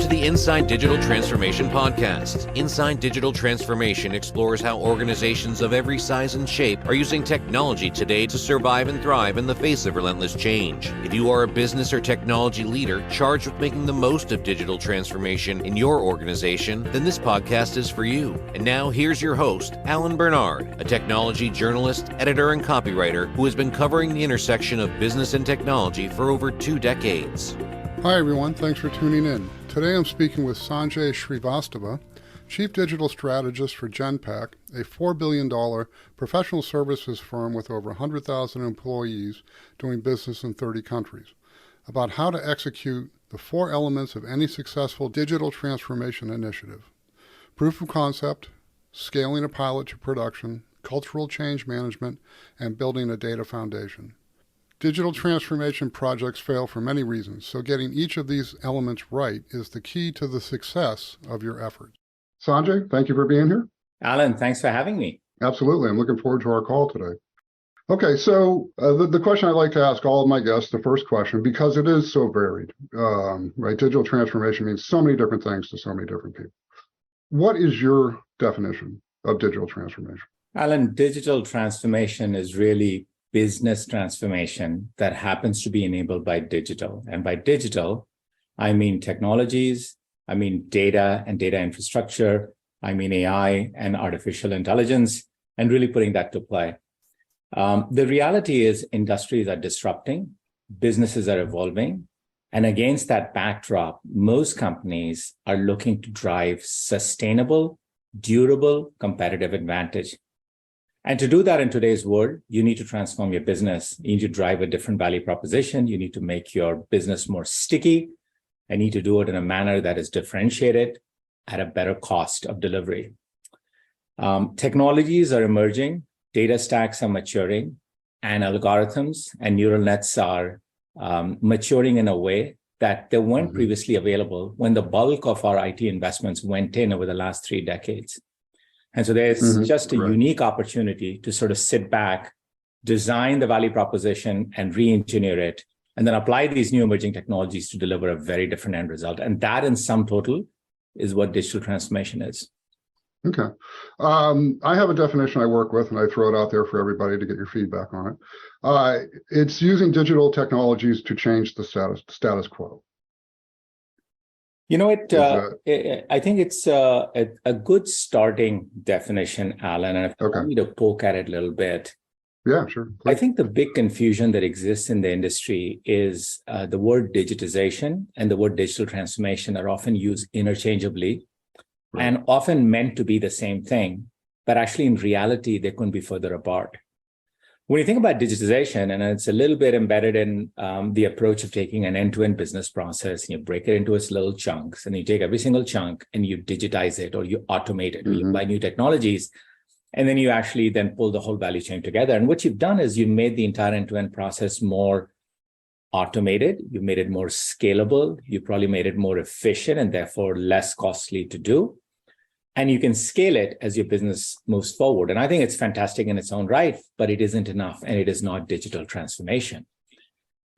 to the Inside Digital Transformation Podcast. Inside Digital Transformation explores how organizations of every size and shape are using technology today to survive and thrive in the face of relentless change. If you are a business or technology leader charged with making the most of digital transformation in your organization, then this podcast is for you. And now here's your host, Alan Bernard, a technology journalist, editor, and copywriter who has been covering the intersection of business and technology for over 2 decades. Hi everyone, thanks for tuning in. Today I'm speaking with Sanjay Srivastava, Chief Digital Strategist for Genpact, a $4 billion professional services firm with over 100,000 employees doing business in 30 countries, about how to execute the 4 elements of any successful digital transformation initiative: proof of concept, scaling a pilot to production, cultural change management, and building a data foundation. Digital transformation projects fail for many reasons, so getting each of these elements right is the key to the success of your efforts. Sanjay, thank you for being here. Alan, thanks for having me. Absolutely. I'm looking forward to our call today. Okay, so the question I like to ask all of my guests, the first question, because it is so varied, right? Digital transformation means so many different things to so many different people. What is your definition of digital transformation? Alan, digital transformation is really business transformation that happens to be enabled by digital. And by digital, I mean technologies, I mean data and data infrastructure, I mean AI and artificial intelligence, and really putting that to play. The reality is industries are disrupting, businesses are evolving, and against that backdrop, most companies are looking to drive sustainable, durable, competitive advantage. And to do that in today's world, you need to transform your business. You need to drive a different value proposition. You need to make your business more sticky. And need to do it in a manner that is differentiated at a better cost of delivery. Technologies are emerging, data stacks are maturing, and algorithms and neural nets are maturing in a way that they weren't previously available when the bulk of our IT investments went in over the last 3 decades. And so there's just a unique opportunity to sort of sit back, design the value proposition and re-engineer it, and then apply these new emerging technologies to deliver a very different end result. And that in sum total is what digital transformation is. Okay. I have a definition I work with, and I throw it out there for everybody to get your feedback on it. It's using digital technologies to change the status quo. You know, I think it's a good starting definition, Alan, and if you want me to poke at it a little bit. Yeah, sure. Please. I think the big confusion that exists in the industry is the word digitization and the word digital transformation are often used interchangeably and often meant to be the same thing, but actually in reality, they couldn't be further apart. When you think about digitization, and it's a little bit embedded in the approach of taking an end-to-end business process, and you break it into its little chunks, and you take every single chunk and you digitize it, or you automate it, or you buy new technologies, and then you actually then pull the whole value chain together. And what you've done is you've made the entire end-to-end process more automated, you made it more scalable, you probably made it more efficient and therefore less costly to do. And you can scale it as your business moves forward. And I think it's fantastic in its own right, but it isn't enough, and it is not digital transformation.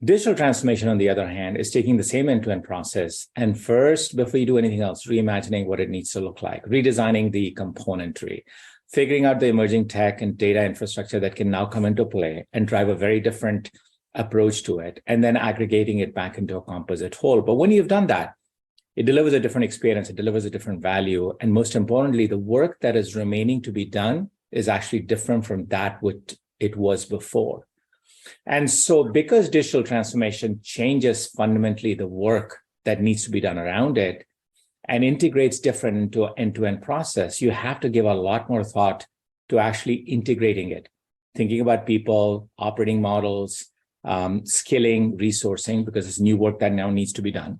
Digital transformation, on the other hand, is taking the same end-to-end process and first, before you do anything else, reimagining what it needs to look like, redesigning the componentry, figuring out the emerging tech and data infrastructure that can now come into play and drive a very different approach to it, and then aggregating it back into a composite whole. But when you've done that, it delivers a different experience, it delivers a different value. And most importantly, the work that is remaining to be done is actually different from that what it was before. And so because digital transformation changes fundamentally the work that needs to be done around it and integrates different into an end-to-end process, you have to give a lot more thought to actually integrating it, thinking about people, operating models, skilling, resourcing, because it's new work that now needs to be done.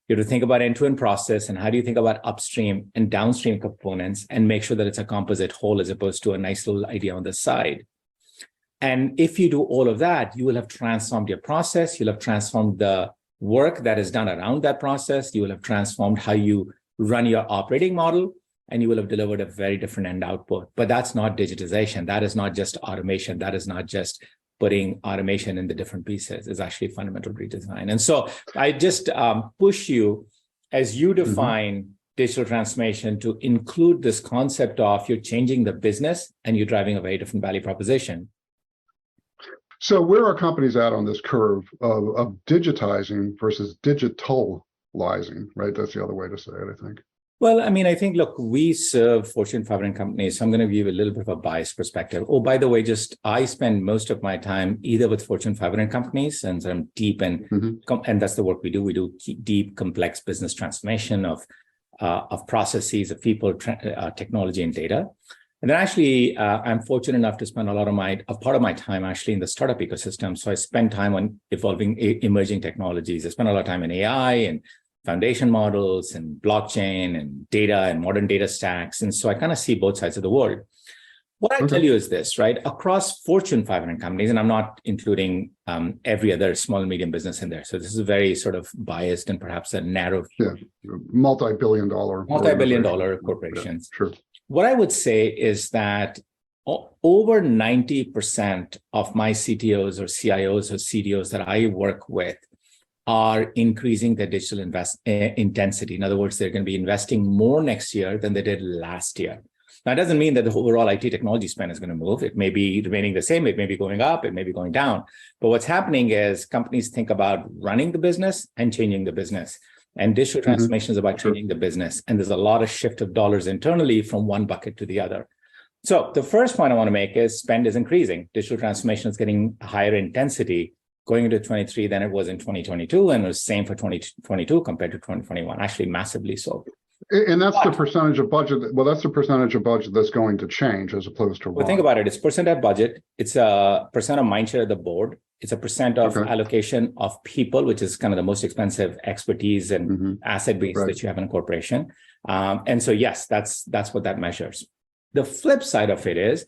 You have to think about end-to-end process and how do you think about upstream and downstream components and make sure that it's a composite whole as opposed to a nice little idea on the side. And if you do all of that, you will have transformed your process. You'll have transformed the work that is done around that process. You will have transformed how you run your operating model, and you will have delivered a very different end output. But that's not digitization. That is not just automation. That is not just putting automation in the different pieces. Is actually fundamental redesign. And so I just push you as you define digital transformation to include this concept of you're changing the business and you're driving a very different value proposition. So where are companies at on this curve of digitizing versus digitalizing, right? That's the other way to say it, I think. Well, I mean, I think, look, we serve Fortune 500 companies, so I'm going to give you a little bit of a biased perspective. Oh, by the way, I spend most of my time either with Fortune 500 companies, and so I'm deep in, and that's the work we do. We do deep, complex business transformation of processes, of people, technology, and data. And then actually, I'm fortunate enough to spend a part of my time actually in the startup ecosystem. So I spend time on evolving emerging technologies. I spend a lot of time in AI and foundation models and blockchain and data and modern data stacks. And so I kind of see both sides of the world. What I tell you is this, right? Across Fortune 500 companies, and I'm not including every other small and medium business in there. So this is very sort of biased and perhaps a narrow view. Yeah, multi-billion dollar corporations. Yeah, sure. What I would say is that over 90% of my CTOs or CIOs or CDOs that I work with are increasing their digital intensity. In other words, they're going to be investing more next year than they did last year. Now, it doesn't mean that the overall IT technology spend is going to move. It may be remaining the same. It may be going up. It may be going down. But what's happening is companies think about running the business and changing the business. And digital transformation is about changing the business. And there's a lot of shift of dollars internally from one bucket to the other. So the first point I want to make is spend is increasing. Digital transformation is getting higher intensity going into 23 than it was in 2022. And it was the same for 2022 compared to 2021, actually massively so. And that's the percentage of budget. Well, that's the percentage of budget that's going to change as opposed to. Well, think about it. It's percent of budget. It's a percent of mindshare of the board. It's a percent of allocation of people, which is kind of the most expensive expertise and asset base that you have in a corporation. And so, yes, that's what that measures. The flip side of it is,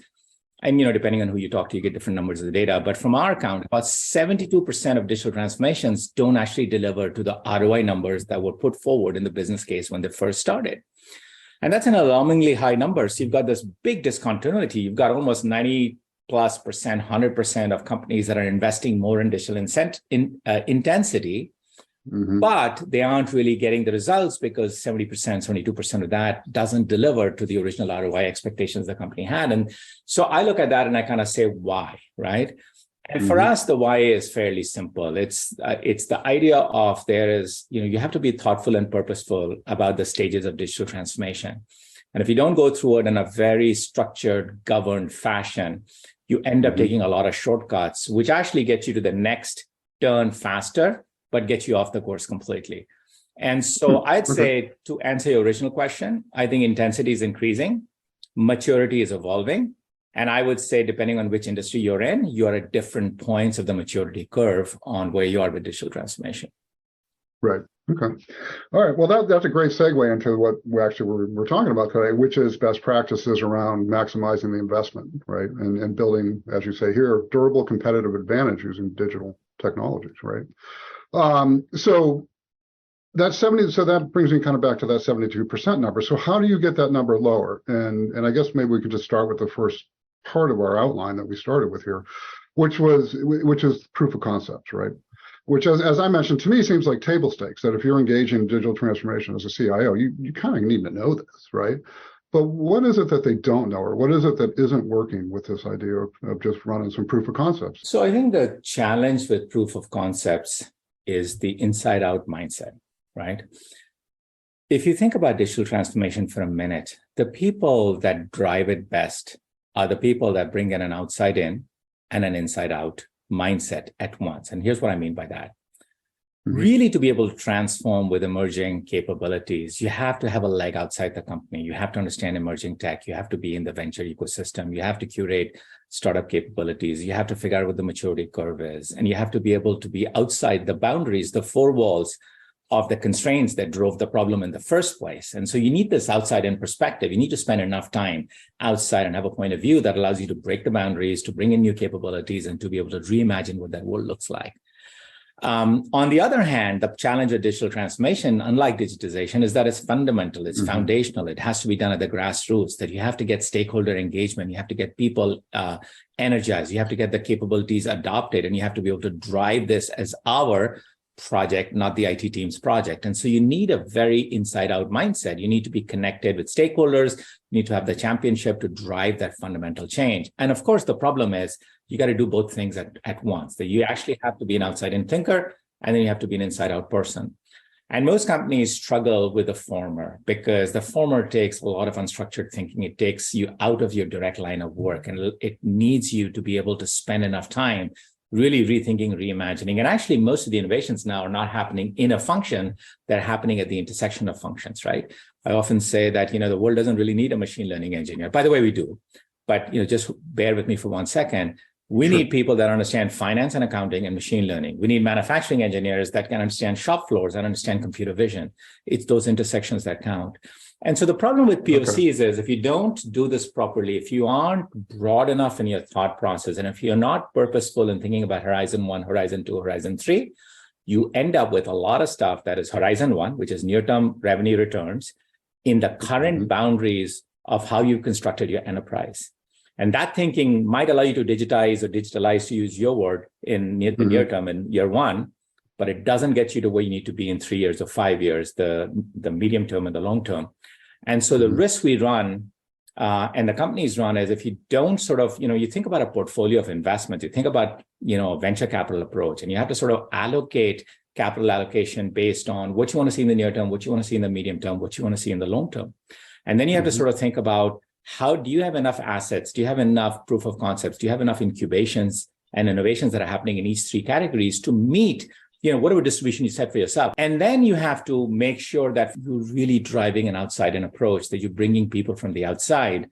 and depending on who you talk to, you get different numbers of the data. But from our count, about 72% of digital transformations don't actually deliver to the ROI numbers that were put forward in the business case when they first started. And that's an alarmingly high number. So you've got this big discontinuity. You've got almost 90+%, 100% of companies that are investing more in digital intensity, but they aren't really getting the results because 70%, 72% of that doesn't deliver to the original ROI expectations the company had. And so I look at that and I kind of say, why, right? And for us, the why is fairly simple. It's the idea of you have to be thoughtful and purposeful about the stages of digital transformation. And if you don't go through it in a very structured, governed fashion, you end up taking a lot of shortcuts, which actually get you to the next turn faster, but get you off the course completely. And so I'd say, to answer your original question, I think intensity is increasing, maturity is evolving. And I would say, depending on which industry you're in, you're at different points of the maturity curve on where you are with digital transformation. Right. Okay. All right. Well, that's a gregreat segue into what we're talking about today, which is best practices around maximizing the investment, right? And building, as you say here, durable competitive advantage using digital technologies, right? So that brings me kind of back to that 72% number. So how do you get that number lower? And I guess maybe we could just start with the first part of our outline that we started with here, which is proof of concepts, right? Which, as I mentioned, to me seems like table stakes, that if you're engaging in digital transformation as a CIO, you kind of need to know this, right? But what is it that they don't know, or what is it that isn't working with this idea of just running some proof of concepts? So I think the challenge with proof of concepts is the inside out mindset, right? If you think about digital transformation for a minute, the people that drive it best are the people that bring in an outside in and an inside out mindset at once. And here's what I mean by that. Really, to be able to transform with emerging capabilities, you have to have a leg outside the company. You have to understand emerging tech. You have to be in the venture ecosystem. You have to curate startup capabilities. You have to figure out what the maturity curve is. And you have to be able to be outside the boundaries, the four walls of the constraints that drove the problem in the first place. And so you need this outside in perspective. You need to spend enough time outside and have a point of view that allows you to break the boundaries, to bring in new capabilities, and to be able to reimagine what that world looks like. On the other hand, the challenge of digital transformation, unlike digitization, is that it's fundamental, it's foundational. It has to be done at the grassroots, that you have to get stakeholder engagement, you have to get people energized, you have to get the capabilities adopted, and you have to be able to drive this as our project, not the IT team's project. And so you need a very inside out mindset. You need to be connected with stakeholders. You need to have the championship to drive that fundamental change. And of course, the problem is you got to do both things at once. That you actually have to be an outside in thinker, and then you have to be an inside out person. And most companies struggle with the former because the former takes a lot of unstructured thinking. It takes you out of your direct line of work, and it needs you to be able to spend enough time really rethinking, reimagining. And actually, most of the innovations now are not happening in a function. They're happening at the intersection of functions, right? I often say that, the world doesn't really need a machine learning engineer. By the way, we do. But, just bear with me for 1 second. We need people that understand finance and accounting and machine learning. We need manufacturing engineers that can understand shop floors and understand computer vision. It's those intersections that count. And so the problem with POCs is if you don't do this properly, if you aren't broad enough in your thought process, and if you're not purposeful in thinking about Horizon 1, Horizon 2, Horizon 3, you end up with a lot of stuff that is Horizon 1, which is near-term revenue returns in the current boundaries of how you constructed your enterprise. And that thinking might allow you to digitize or digitalize, to use your word, in the near term in year one, but it doesn't get you to where you need to be in 3 years or 5 years, the medium term and the long term. And so the risk we run and the companies run is if you don't sort of, you think about a portfolio of investments, you think about, a venture capital approach, and you have to sort of allocate capital allocation based on what you want to see in the near term, what you want to see in the medium term, what you want to see in the long term. And then you have to sort of think about, how do you have enough assets? Do you have enough proof of concepts? Do you have enough incubations and innovations that are happening in each three categories to meet, whatever distribution you set for yourself? And then you have to make sure that you're really driving an outside-in approach, that you're bringing people from the outside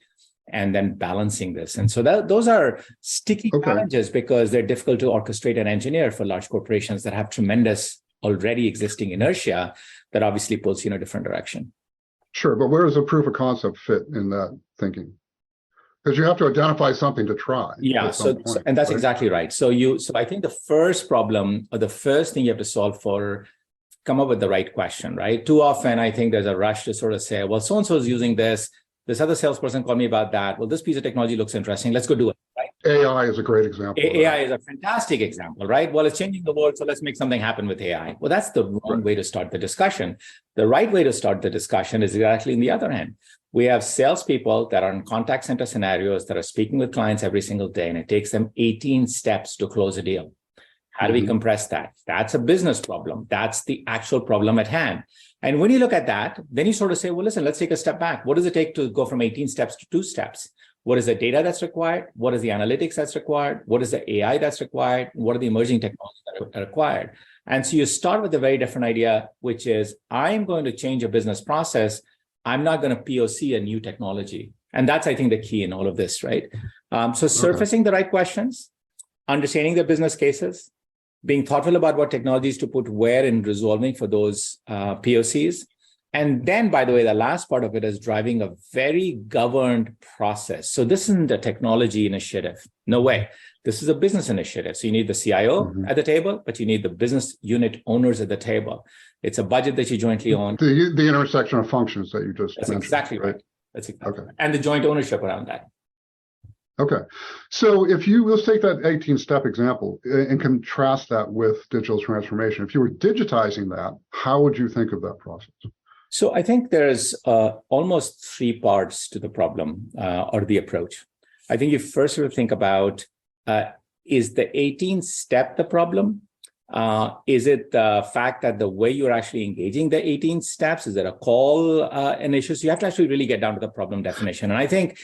and then balancing this. And so those are sticky challenges because they're difficult to orchestrate and engineer for large corporations that have tremendous already existing inertia that obviously pulls you in a different direction. Sure, but where does a proof of concept fit in that thinking? Because you have to identify something to try. Yeah, and that's exactly right. So I think the first problem, or the first thing you have to solve for, come up with the right question, right? Too often, I think there's a rush to sort of say, well, so-and-so is using this. This other salesperson called me about that. Well, this piece of technology looks interesting. Let's go do it, right? AI is a great example. AI is a fantastic example, right? Well, it's changing the world, so let's make something happen with AI. Well, that's the wrong way to start the discussion. The right way to start the discussion is exactly in the other hand. We have salespeople that are in contact center scenarios that are speaking with clients every single day, and it takes them 18 steps to close a deal. How do we compress that? That's a business problem. That's the actual problem at hand. And when you look at that, then you sort of say, well, listen, let's take a step back. What does it take to go from 18 steps to 2 steps? What is the data that's required? What is the analytics that's required? What is the AI that's required? What are the emerging technologies that are required? And so you start with a very different idea, which is, I'm going to change a business process. I'm not going to POC a new technology. And that's, I think, the key in all of this, right? So surfacing the right questions, understanding the business cases, being thoughtful about what technologies to put where in resolving for those POCs. And then, by the way, the last part of it is driving a very governed process. So this isn't a technology initiative. No way. This is a business initiative. So you need the CIO at the table, but you need the business unit owners at the table. It's a budget that you jointly own. The intersection of functions that you just That's mentioned. Exactly right. That's exactly right. And the joint ownership around that. Okay. So let's take that 18-step example and contrast that with digital transformation. If you were digitizing that, how would you think of that process? So I think there's almost 3 parts to the problem or the approach. I think you first sort of think about, is the 18-step the problem? Is it the fact that the way you're actually engaging the 18 steps, is it a call an issue? So you have to actually really get down to the problem definition. And I think,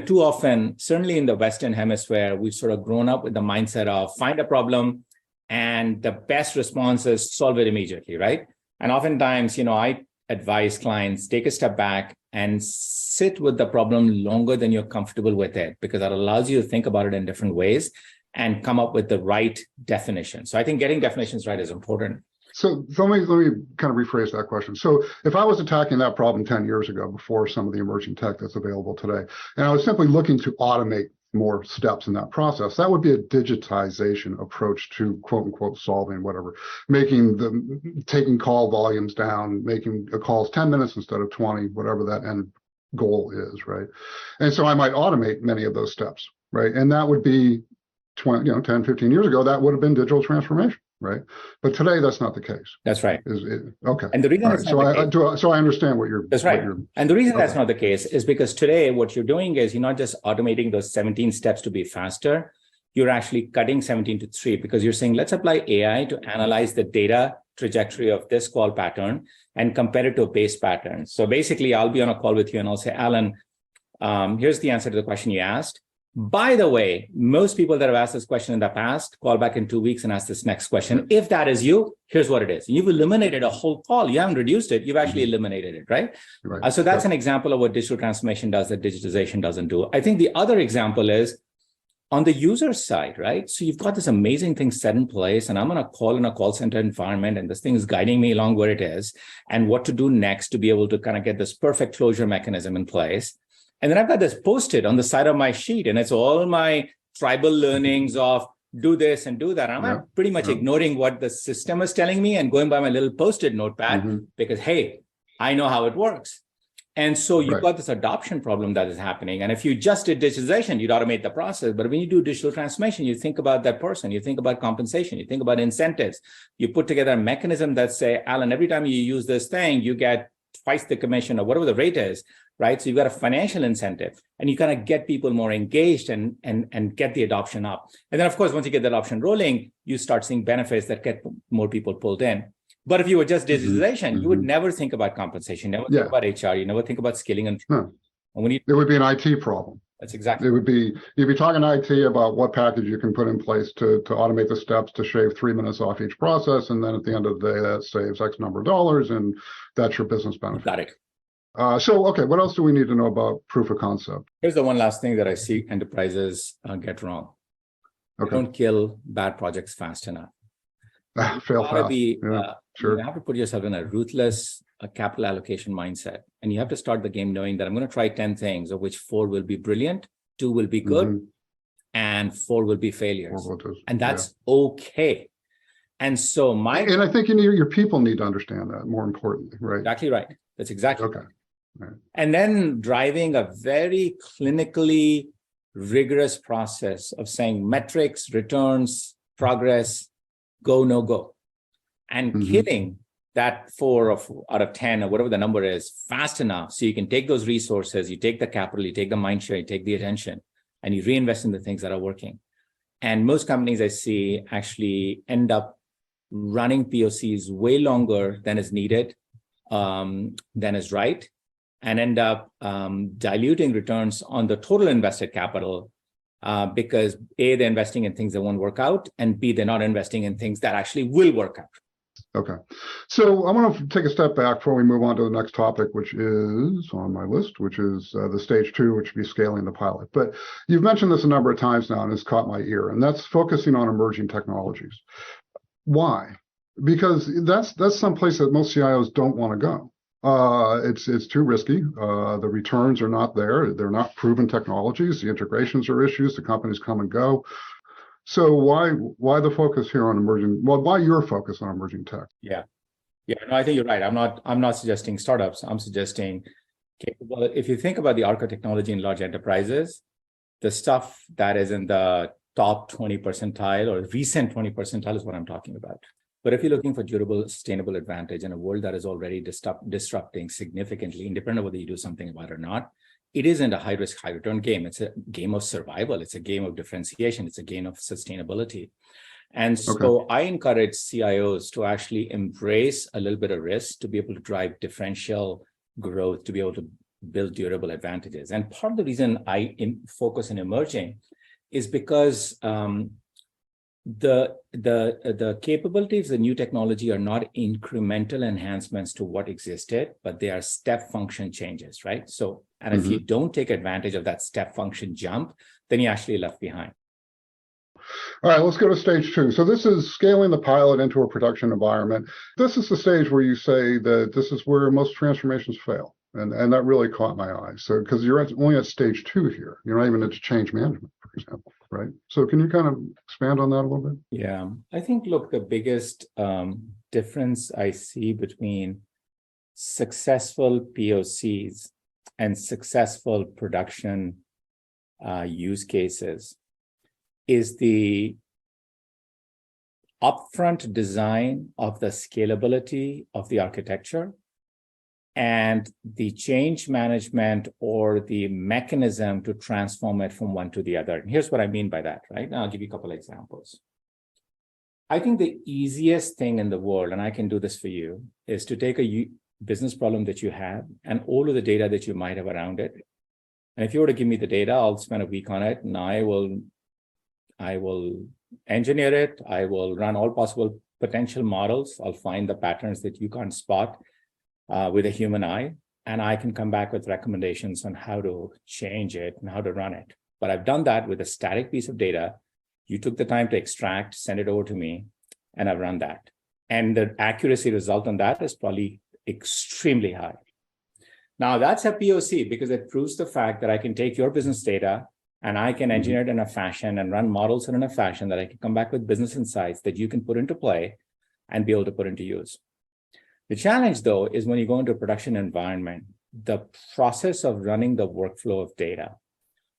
too often, certainly in the Western Hemisphere, we've sort of grown up with the mindset of find a problem and the best response is solve it immediately, right? And oftentimes, I advise clients, take a step back and sit with the problem longer than you're comfortable with it, because that allows you to think about it in different ways and come up with the right definition. So I think getting definitions right is important. So let me kind of rephrase that question. So if I was attacking that problem 10 years ago, before some of the emerging tech that's available today, and I was simply looking to automate more steps in that process, that would be a digitization approach to quote unquote solving whatever, taking call volumes down, making calls 10 minutes instead of 20, whatever that end goal is, right? And so I might automate many of those steps, right? And that would be 10, 15 years ago, that would have been digital transformation, right? But today that's not the case. That's right. Okay. And the reason All it's right. not the case, So I understand what you're. that's right. And the reason that's Okay. not the case is because today what you're doing is you're not just automating those 17 steps to be faster. You're actually cutting 17 to 3 because you're saying, let's apply AI to analyze the data trajectory of this call pattern and compare it to a base pattern. So basically, I'll be on a call with you and I'll say, Alan, here's the answer to the question you asked. By the way, most people that have asked this question in the past call back in 2 weeks and ask this next question. If that is you, here's what it is. You've eliminated a whole call. You haven't reduced it. You've actually eliminated it, right? So that's an example of what digital transformation does that digitization doesn't do. I think the other example is on the user side, right? So you've got this amazing thing set in place, and I'm on a call in a call center environment, and this thing is guiding me along where it is and what to do next to be able to kind of get this perfect closure mechanism in place. And then I've got this Post-it on the side of my sheet, and it's all my tribal learnings of do this and do that. I'm pretty much ignoring what the system is telling me and going by my little Post-it notepad because, hey, I know how it works. And so you've got this adoption problem that is happening. And if you just did digitization, you'd automate the process. But when you do digital transformation, you think about that person, you think about compensation, you think about incentives. You put together a mechanism that say, Alan, every time you use this thing, you get twice the commission or whatever the rate is, right? So you've got a financial incentive and you kind of get people more engaged and get the adoption up. And then, of course, once you get the adoption rolling, you start seeing benefits that get more people pulled in. But if you were just digitization, you would never think about compensation, never think about HR, you never think about skilling. And when you, it would be an IT problem. That's exactly. It would be, you'd be talking IT about what package you can put in place to automate the steps to shave 3 minutes off each process. And then at the end of the day, that saves X number of dollars, and that's your business benefit. Got it. Okay, what else do we need to know about proof of concept? Here's the one last thing that I see enterprises get wrong. They don't kill bad projects fast enough. Fail fast. You have to put yourself in a ruthless capital allocation mindset. And you have to start the game knowing that I'm going to try 10 things, of which 4 will be brilliant, 2 will be good, and 4 will be failures. And that's okay. And so and I think your people need to understand that, more importantly, right? Exactly right. That's exactly right. Right. And then driving a very clinically rigorous process of saying metrics, returns, progress, go, no go. And killing that 4 out of 10 or whatever the number is fast enough so you can take those resources, you take the capital, you take the mind share, you take the attention, and you reinvest in the things that are working. And most companies I see actually end up running POCs way longer than is needed, than is right, and end up diluting returns on the total invested capital because A, they're investing in things that won't work out, and B, they're not investing in things that actually will work out. Okay. So I want to take a step back before we move on to the next topic, which is on my list, which is the stage 2, which would be scaling the pilot. But you've mentioned this a number of times now, and it's caught my ear, and that's focusing on emerging technologies. Why? Because that's some place that most CIOs don't want to go. It's too risky. The returns are not there. They're not proven technologies. The integrations are issues. The companies come and go. So why the focus here on emerging? Well, why your focus on emerging tech? Yeah. No, I think you're right. I'm not suggesting startups. I'm suggesting capable. If you think about the arc of technology in large enterprises, the stuff that is in the top 20 percentile or recent 20 percentile is what I'm talking about. But if you're looking for durable, sustainable advantage in a world that is already disrupting significantly, independent of whether you do something about it or not, it isn't a high-risk, high-return game. It's a game of survival. It's a game of differentiation. It's a game of sustainability. And so I encourage CIOs to actually embrace a little bit of risk to be able to drive differential growth, to be able to build durable advantages. And part of the reason I focus on emerging is because the capabilities of the new technology are not incremental enhancements to what existed, but they are step function changes, right? So, and if you don't take advantage of that step function jump, then you're actually left behind. All right, let's go to stage 2. So this is scaling the pilot into a production environment. This is the stage where you say that this is where most transformations fail. And that really caught my eye. So, because you're only at stage 2 here, you're not even into change management, for example, right? So can you kind of expand on that a little bit? Yeah, I think, look, the biggest difference I see between successful POCs and successful production use cases is the upfront design of the scalability of the architecture and the change management or the mechanism to transform it from one to the other. And here's what I mean by that, right? Now I'll give you a couple of examples. I think the easiest thing in the world, and I can do this for you, is to take a business problem that you have and all of the data that you might have around it. And if you were to give me the data, I'll spend a week on it and I will engineer it. I will run all possible potential models. I'll find the patterns that you can't spot with a human eye. And I can come back with recommendations on how to change it and how to run it. But I've done that with a static piece of data. You took the time to extract, send it over to me, and I've run that. And the accuracy result on that is probably extremely high. Now that's a POC because it proves the fact that I can take your business data and I can engineer it in a fashion and run models in a fashion that I can come back with business insights that you can put into play and be able to put into use. The challenge, though, is when you go into a production environment, the process of running the workflow of data,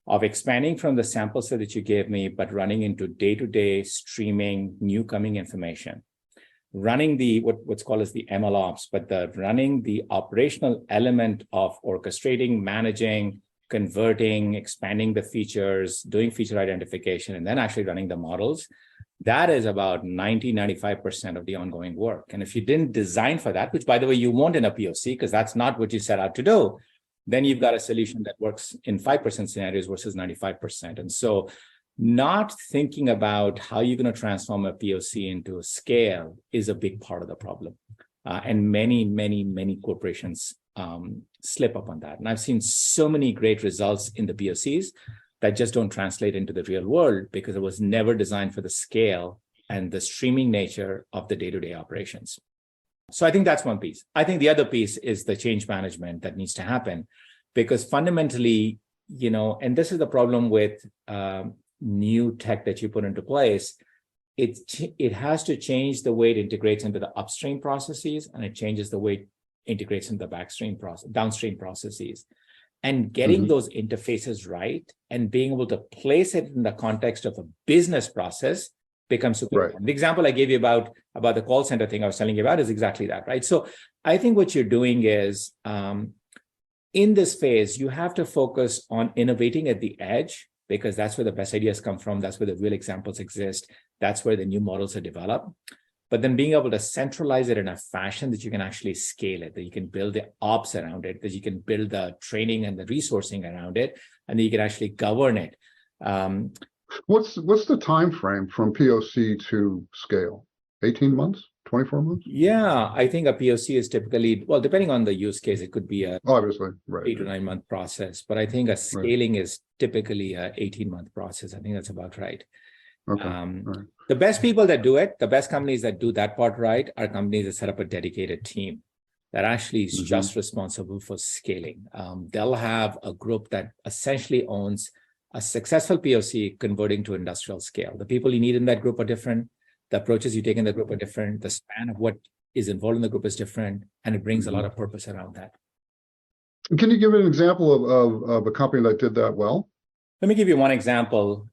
of expanding from the sample set that you gave me, but running into day-to-day streaming, new coming information, running the what's called as the ML ops, but running the operational element of orchestrating, managing, converting, expanding the features, doing feature identification, and then actually running the models. That is about 95% of the ongoing work. And if you didn't design for that, which by the way, you won't in a POC, because that's not what you set out to do, then you've got a solution that works in 5% scenarios versus 95%. And so not thinking about how you're going to transform a POC into a scale is a big part of the problem. And many corporations slip up on that. And I've seen so many great results in the POCs that just don't translate into the real world because it was never designed for the scale and the streaming nature of the day-to-day operations. So I think that's one piece. I think the other piece is the change management that needs to happen because fundamentally, and this is the problem with new tech that you put into place, it has to change the way it integrates into the upstream processes and it changes the way it integrates into the downstream processes. And getting those interfaces right and being able to place it in the context of a business process becomes super important. The example I gave you about the call center thing I was telling you about is exactly that, right? So I think what you're doing is in this phase, you have to focus on innovating at the edge because that's where the best ideas come from. That's where the real examples exist. That's where the new models are developed. But then being able to centralize it in a fashion that you can actually scale it, that you can build the ops around it, that you can build the training and the resourcing around it, and that you can actually govern it. What's the time frame from POC to scale? 18 months? 24 months? Yeah, I think a POC is typically, well, depending on the use case, it could be a obviously 8 to 9 month process. But I think a scaling is typically a 18-month process. I think that's about right. Okay. The best people that do it, the best companies that do that part right are companies that set up a dedicated team that actually is just responsible for scaling. They'll have a group that essentially owns a successful POC converting to industrial scale. The people you need in that group are different. The approaches you take in the group are different. The span of what is involved in the group is different. And it brings a lot of purpose around that. Can you give an example of a company that did that well? Let me give you one example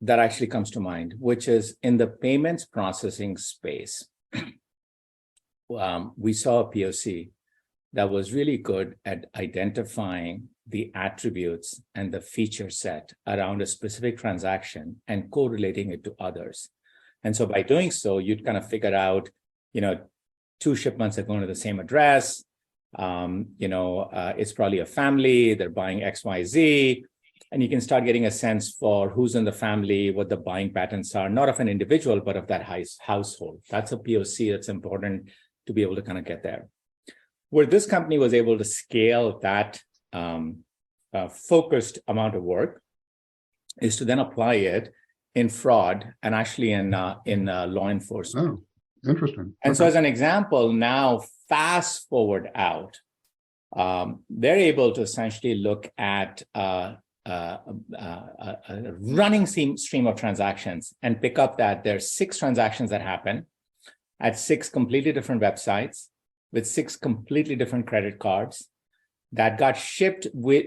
that actually comes to mind, which is in the payments processing space. We saw a POC that was really good at identifying the attributes and the feature set around a specific transaction and correlating it to others. And so by doing so, you'd kind of figure out, 2 shipments are going to the same address. It's probably a family, they're buying XYZ. And you can start getting a sense for who's in the family, what the buying patterns are, not of an individual, but of that household. That's a POC that's important to be able to kind of get there. Where this company was able to scale that focused amount of work is to then apply it in fraud and actually in law enforcement. Oh, interesting. And so as an example, now fast forward out, they're able to essentially look at a running stream of transactions and pick up that there's 6 transactions that happen at 6 completely different websites with 6 completely different credit cards that got shipped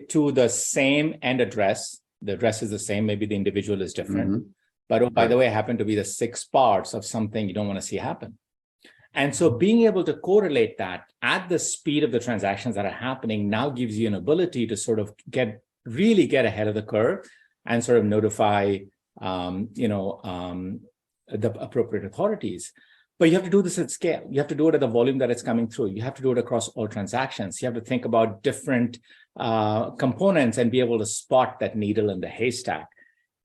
to the same end address. The address is the same, maybe the individual is different, but oh, by the way, happen to be the 6 parts of something you don't want to see happen. And so being able to correlate that at the speed of the transactions that are happening now gives you an ability to sort of really get ahead of the curve and sort of notify, the appropriate authorities. But you have to do this at scale. You have to do it at the volume that it's coming through. You have to do it across all transactions. You have to think about different components and be able to spot that needle in the haystack.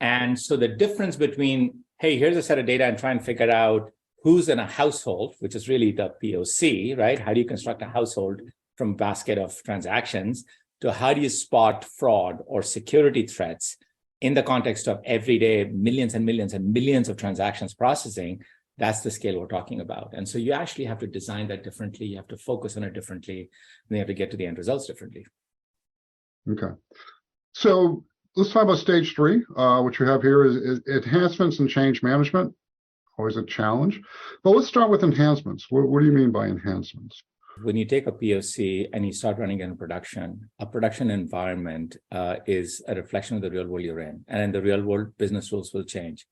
And so the difference between, hey, here's a set of data and try and figure out who's in a household, which is really the POC, right? How do you construct a household from a basket of transactions, to how do you spot fraud or security threats in the context of everyday millions and millions and millions of transactions processing? That's the scale we're talking about. And so you actually have to design that differently. You have to focus on it differently, and you have to get to the end results differently. Okay. So let's talk about stage 3, which we have here is enhancements and change management. Always a challenge. But let's start with enhancements. What do you mean by enhancements? When you take a POC and you start running it in production, a production environment is a reflection of the real world you're in. And in the real world, business rules will change.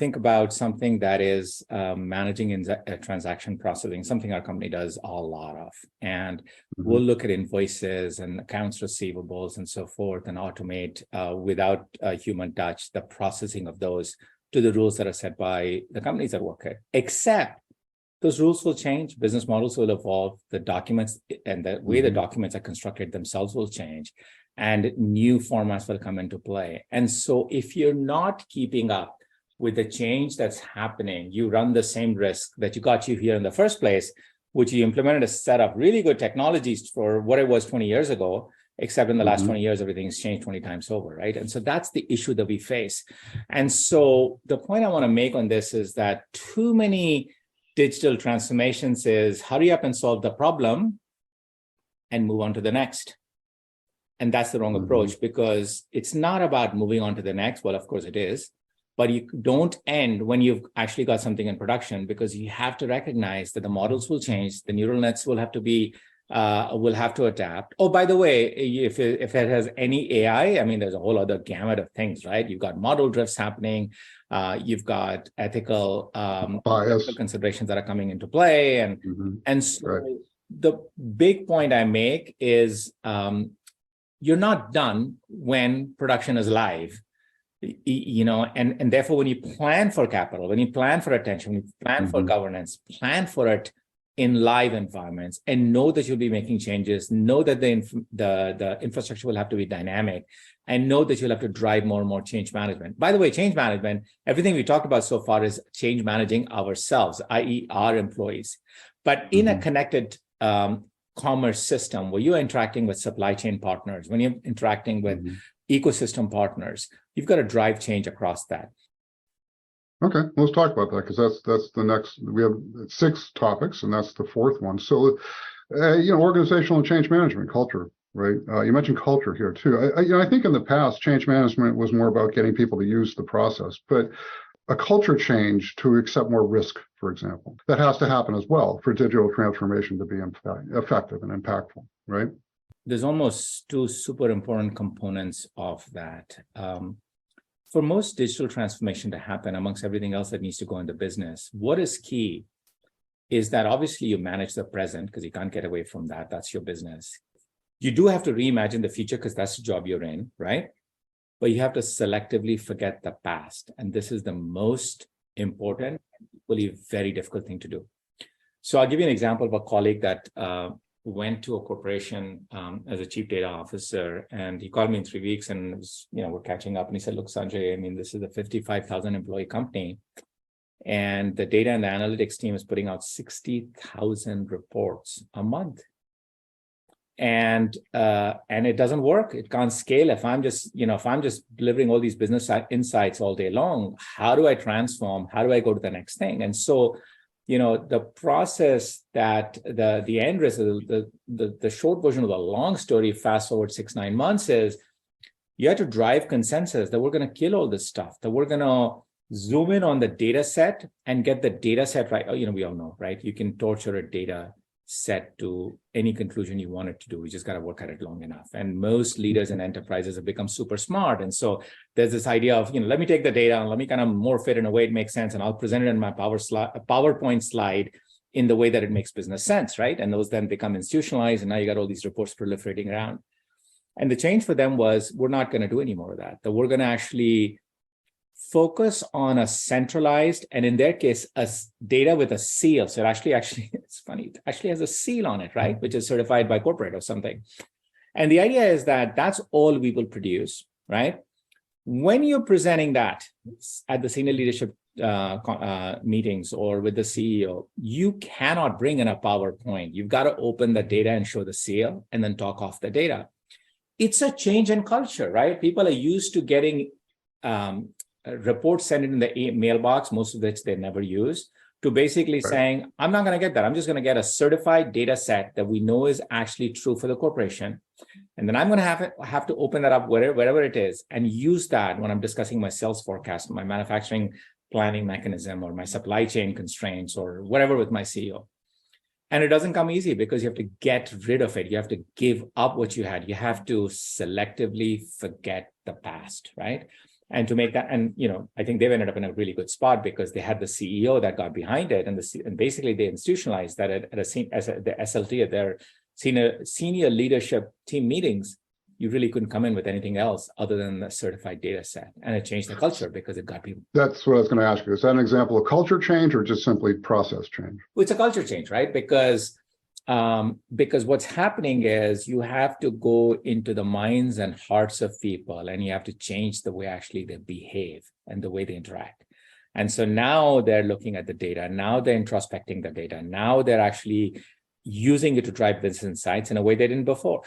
Think about something that is managing in transaction processing, something our company does a lot of. And we'll look at invoices and accounts receivables and so forth and automate without a human touch the processing of those to the rules that are set by the companies that work here. Except those rules will change, business models will evolve, the documents and the way the documents are constructed themselves will change, and new formats will come into play. And so if you're not keeping up with the change that's happening, you run the same risk that got you here in the first place, which you implemented a set of really good technologies for what it was 20 years ago, except in the last 20 years, everything's changed 20 times over, right? And so that's the issue that we face. And so the point I want to make on this is that too many digital transformations is hurry up and solve the problem and move on to the next. And that's the wrong approach, because it's not about moving on to the next. Well, of course it is. But you don't end when you've actually got something in production, because you have to recognize that the models will change, the neural nets will have to adapt. Oh, by the way, if it has any AI, I mean, there's a whole other gamut of things, right? You've got model drifts happening, you've got ethical considerations that are coming into play, and so the big point I make is you're not done when production is live. And therefore, when you plan for capital, when you plan for attention, when you plan for governance, plan for it in live environments, and know that you'll be making changes, know that the infrastructure will have to be dynamic, and know that you'll have to drive more and more change management. By the way, change management, everything we talked about so far is change managing ourselves, i.e. our employees. But in a connected commerce system where you're interacting with supply chain partners, when you're interacting with ecosystem partners, you've got to drive change across that. Okay, let's talk about that, because that's the next. We have 6 topics, and that's the 4th one. So, organizational and change management, culture, right? You mentioned culture here too. I think in the past, change management was more about getting people to use the process, but a culture change to accept more risk, for example, that has to happen as well for digital transformation to be effective and impactful, right? There's almost 2 super important components of that. For most digital transformation to happen, amongst everything else that needs to go into business, what is key is that obviously you manage the present, because you can't get away from that. That's your business. You do have to reimagine the future, because that's the job you're in, right? But you have to selectively forget the past. And this is the most important, equally very difficult thing to do. So I'll give you an example of a colleague that went to a corporation as a chief data officer, and he called me in 3 weeks, and was, we're catching up, and he said, look, Sanjay, I mean, this is a 55,000 employee company, and the data and the analytics team is putting out 60,000 reports a month. And it doesn't work. It can't scale. If I'm just delivering all these business insights all day long, how do I transform? How do I go to the next thing? And so, the process that the end result, the short version of the long story, fast forward 6-9 months, is you have to drive consensus that we're going to kill all this stuff, that we're going to zoom in on the data set and get the data set right. We all know, right? You can torture a data set to any conclusion you want it to do. We just got to work at it long enough. And most leaders in enterprises have become super smart. And so there's this idea of, let me take the data and let me kind of morph it in a way it makes sense. And I'll present it in my PowerPoint slide in the way that it makes business sense, right? And those then become institutionalized. And now you got all these reports proliferating around. And the change for them was, we're not going to do any more of that. That we're going to actually focus on a centralized, and in their case, a data with a seal. So it actually, it's funny, it actually has a seal on it, right? Which is certified by corporate or something. And the idea is that that's all we will produce, right? When you're presenting that at the senior leadership meetings or with the CEO, you cannot bring in a PowerPoint. You've got to open the data and show the seal and then talk off the data. It's a change in culture, right? People are used to getting reports sent in the mailbox, most of which they never use, to basically saying, I'm not going to get that. I'm just going to get a certified data set that we know is actually true for the corporation. And then I'm going to have to open that up wherever it is and use that when I'm discussing my sales forecast, my manufacturing planning mechanism, or my supply chain constraints, or whatever with my CEO. And it doesn't come easy because you have to get rid of it. You have to give up what you had. You have to selectively forget the past, right? And to make that, and I think they've ended up in a really good spot because they had the CEO that got behind it, and basically they institutionalized that the SLT at their senior leadership team meetings. You really couldn't come in with anything else other than the certified data set, and it changed the culture because it got people. That's what I was going to ask you. Is that an example of culture change or just simply process change? Well, it's a culture change, right? Because what's happening is you have to go into the minds and hearts of people, and you have to change the way actually they behave and the way they interact. And so now they're looking at the data. Now they're introspecting the data. Now they're actually using it to drive business insights in a way they didn't before.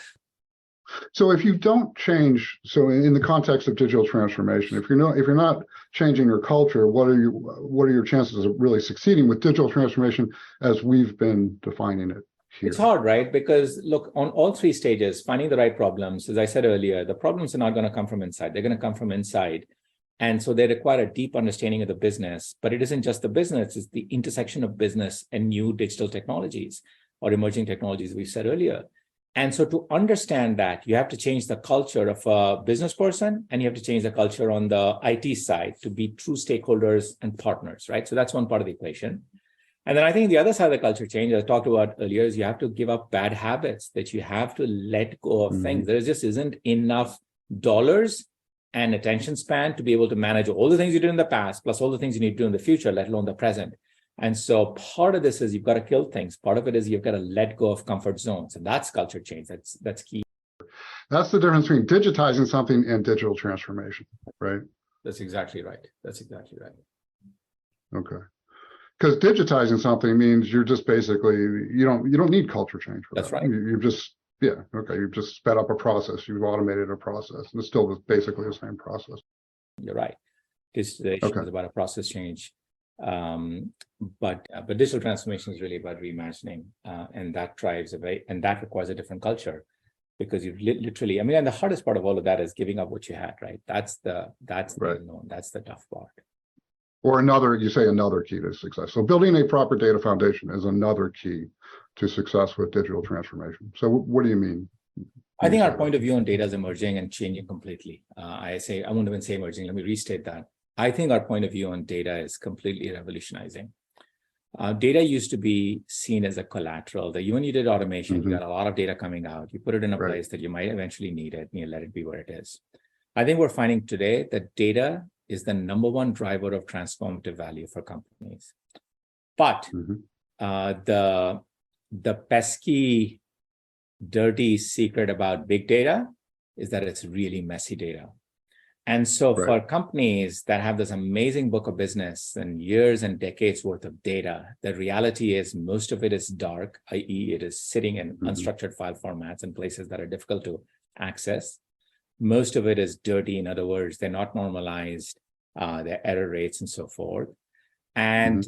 So if you don't change, so in the context of digital transformation, if you're not changing your culture, what are your chances of really succeeding with digital transformation as we've been defining it here? It's hard, right? Because look, on all three stages, finding the right problems, as I said earlier, the problems are not going to come from inside. They're going to come from inside. And so they require a deep understanding of the business. But it isn't just the business, it's the intersection of business and new digital technologies or emerging technologies we said earlier. And so to understand that, you have to change the culture of a business person, and you have to change the culture on the IT side to be true stakeholders and partners, right? So that's one part of the equation. And then I think the other side of the culture change I talked about earlier is you have to give up bad habits, that you have to let go of things. There just isn't enough dollars and attention span to be able to manage all the things you did in the past, plus all the things you need to do in the future, let alone the present. And so part of this is you've got to kill things. Part of it is you've got to let go of comfort zones. And that's culture change. That's key. That's the difference between digitizing something and digital transformation, right? That's exactly right. That's exactly right. Okay. Because digitizing something means you're just basically, you don't need culture change for That's that. right. You've just, you've just sped up a process. You've automated a process. And it's still basically the same process. You're right. Digitization is about a process change. But digital transformation is really about reimagining, and that requires a different culture, because you literally, and the hardest part of all of that is giving up what you had, right? That's the unknown. That's the tough part. Or another key to success. So building a proper data foundation is another key to success with digital transformation. So what do you mean? I think our point of view on data is emerging and changing completely. I won't even say emerging. Let me restate that. I think our point of view on data is completely revolutionizing. Data used to be seen as a collateral, that when you did automation, you got a lot of data coming out, you put it in a place that you might eventually need it, and you let it be where it is. I think we're finding today that data is the number one driver of transformative value for companies. But the pesky, dirty secret about big data is that it's really messy data. And so for companies that have this amazing book of business and years and decades worth of data, the reality is most of it is dark, i.e. it is sitting in unstructured file formats in places that are difficult to access. Most of it is dirty. In other words, they're not normalized, their error rates and so forth. And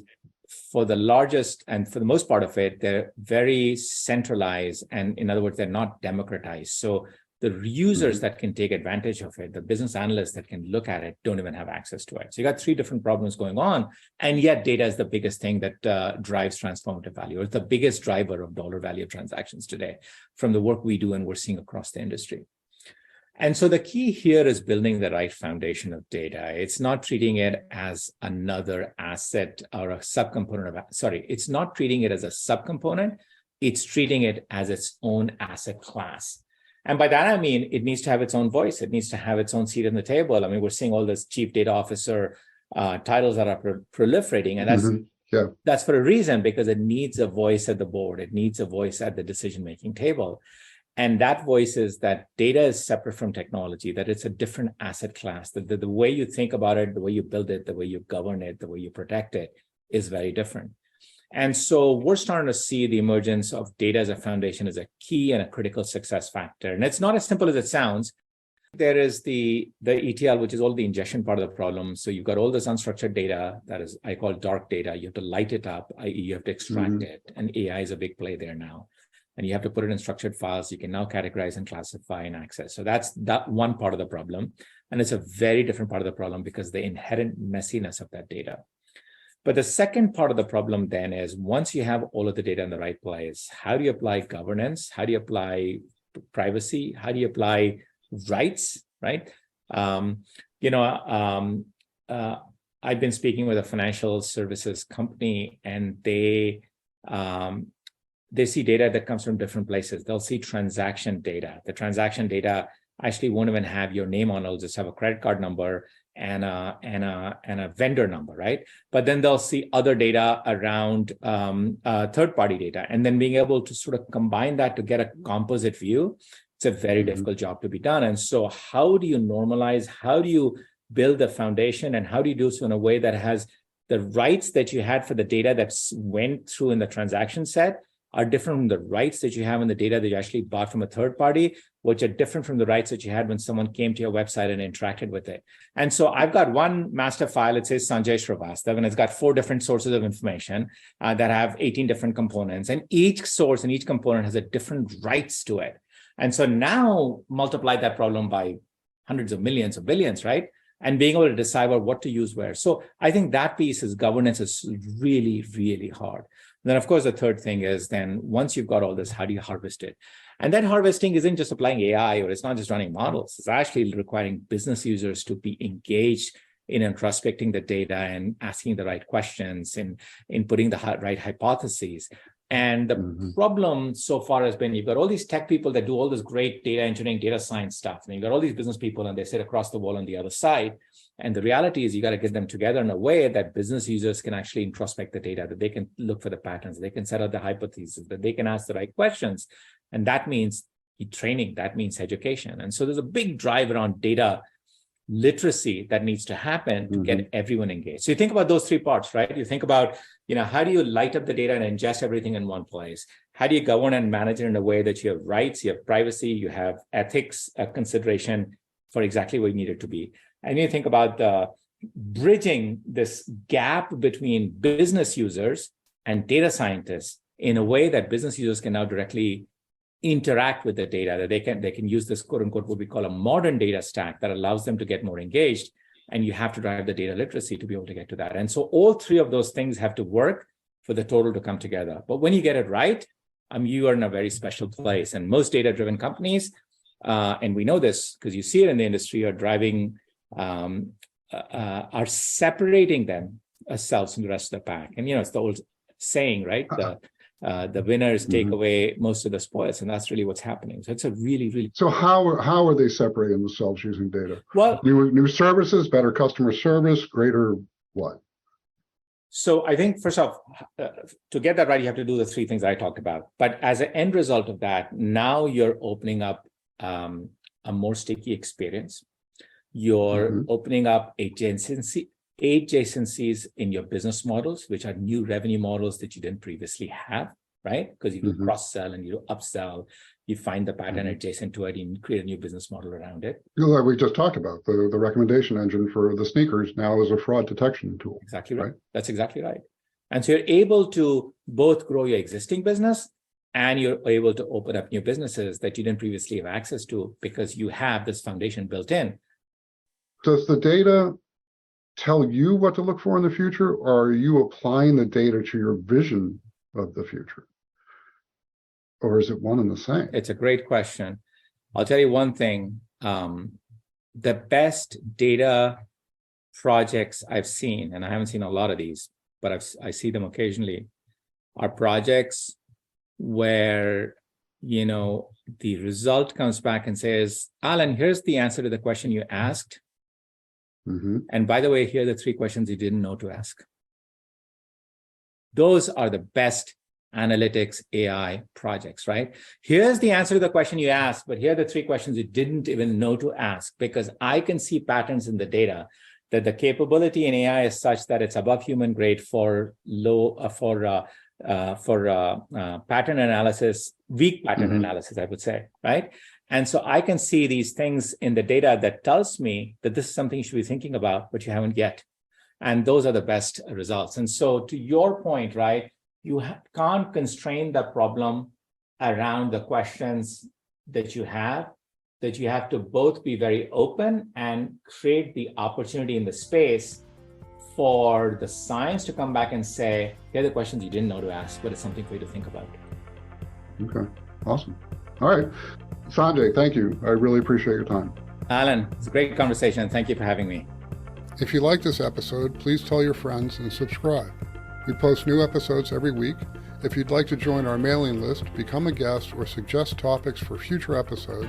for the largest and for the most part of it, they're very centralized. And in other words, they're not democratized. So the users that can take advantage of it, the business analysts that can look at it, don't even have access to it. So you got three different problems going on, and yet data is the biggest thing that drives transformative value, or the biggest driver of dollar value of transactions today from the work we do and we're seeing across the industry. And so the key here is building the right foundation of data. It's not treating it as another asset or a subcomponent of, it's not treating it as a subcomponent. It's treating it as its own asset class. And by that, I mean, it needs to have its own voice. It needs to have its own seat at the table. I mean, we're seeing all this chief data officer titles that are proliferating. And that's for a reason, because it needs a voice at the board. It needs a voice at the decision-making table. And that voice is that data is separate from technology, that it's a different asset class, that the way you think about it, the way you build it, the way you govern it, the way you protect it is very different. And so we're starting to see the emergence of data as a foundation as a key and a critical success factor. And it's not as simple as it sounds. There is the ETL, which is all the ingestion part of the problem. So you've got all this unstructured data that is, I call dark data. You have to light it up, i.e. you have to extract it. And AI is a big play there now. And you have to put it in structured files. You can now categorize and classify and access. So that's that one part of the problem. And it's a very different part of the problem because the inherent messiness of that data. But the second part of the problem then is, once you have all of the data in the right place, how do you apply governance? How do you apply privacy? How do you apply rights, right? I've been speaking with a financial services company, and they see data that comes from different places. They'll see transaction data. The transaction data actually won't even have your name on it. It'll just have a credit card number and a vendor number, right? But then they'll see other data around third-party data, and then being able to sort of combine that to get a composite view. It's a very difficult job to be done. And so how do you normalize? How do you build the foundation? And how do you do so in a way that has the rights that you had for the data that went through in the transaction set are different from the rights that you have in the data that you actually bought from a third party, which are different from the rights that you had when someone came to your website and interacted with it. And so I've got one master file, it says Sanjay Srivastava, and it's got 4 different sources of information that have 18 different components. And each source and each component has a different rights to it. And so now multiply that problem by hundreds of millions or billions, right? And being able to decipher what to use where. So I think that piece is governance is really, really hard. And then, of course, the third thing is then once you've got all this, how do you harvest it? And that harvesting isn't just applying AI, or it's not just running models. It's actually requiring business users to be engaged in introspecting the data and asking the right questions and in putting the right hypotheses. And the problem so far has been, you've got all these tech people that do all this great data engineering, data science stuff. And you've got all these business people and they sit across the wall on the other side. And the reality is you got to get them together in a way that business users can actually introspect the data, that they can look for the patterns, they can set out the hypotheses, that they can ask the right questions. And that means training, that means education. And so there's a big drive around data literacy that needs to happen to get everyone engaged. So you think about those 3 parts, right? You think about, how do you light up the data and ingest everything in one place? How do you govern and manage it in a way that you have rights, you have privacy, you have ethics, consideration for exactly what you need it to be? And you think about bridging this gap between business users and data scientists in a way that business users can now directly interact with the data, that they can use this quote unquote what we call a modern data stack that allows them to get more engaged. And you have to drive the data literacy to be able to get to that. And so all 3 of those things have to work for the total to come together. But when you get it right, you are in a very special place. And most data-driven companies, and we know this because you see it in the industry, are driving, are separating themselves from the rest of the pack. And it's the old saying, right? The winners take away most of the spoils, and that's really what's happening. So it's a really, really. So how are they separating themselves using data? Well, new services, better customer service, greater what? So I think first off, to get that right, you have to do the 3 things I talked about. But as an end result of that, now you're opening up a more sticky experience. You're opening up adjacencies in your business models, which are new revenue models that you didn't previously have, right? Because you do cross-sell and you do upsell, you find the pattern adjacent to it, and create a new business model around it. Like we just talked about, the recommendation engine for the sneakers now is a fraud detection tool. Exactly right. That's exactly right. And so you're able to both grow your existing business and you're able to open up new businesses that you didn't previously have access to because you have this foundation built in. Does the data tell you what to look for in the future, or are you applying the data to your vision of the future? Or is it one and the same? It's a great question. I'll tell you one thing. The best data projects I've seen, and I haven't seen a lot of these, but I see them occasionally, are projects where, the result comes back and says, Alan, here's the answer to the question you asked. Mm-hmm. And by the way, here are the 3 questions you didn't know to ask. Those are the best analytics AI projects, right? Here's the answer to the question you asked, but here are the 3 questions you didn't even know to ask, because I can see patterns in the data that the capability in AI is such that it's above human grade for pattern analysis, weak pattern analysis, I would say, right? And so I can see these things in the data that tells me that this is something you should be thinking about, but you haven't yet. And those are the best results. And so to your point, right, you can't constrain the problem around the questions that you have to both be very open and create the opportunity in the space for the science to come back and say, here are the questions you didn't know to ask, but it's something for you to think about. Okay, awesome. All right, Sanjay, thank you. I really appreciate your time. Alan, it's a great conversation. Thank you for having me. If you like this episode, please tell your friends and subscribe. We post new episodes every week. If you'd like to join our mailing list, become a guest, or suggest topics for future episodes,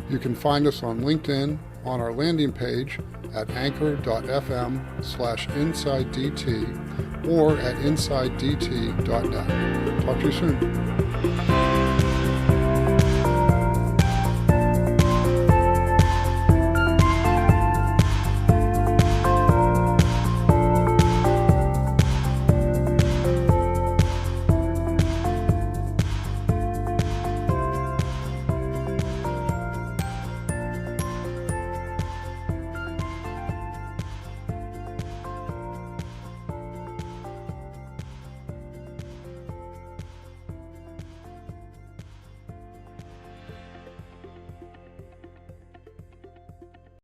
you can find us on LinkedIn, on our landing page at anchor.fm/InsideDT or at InsideDT.net. Talk to you soon.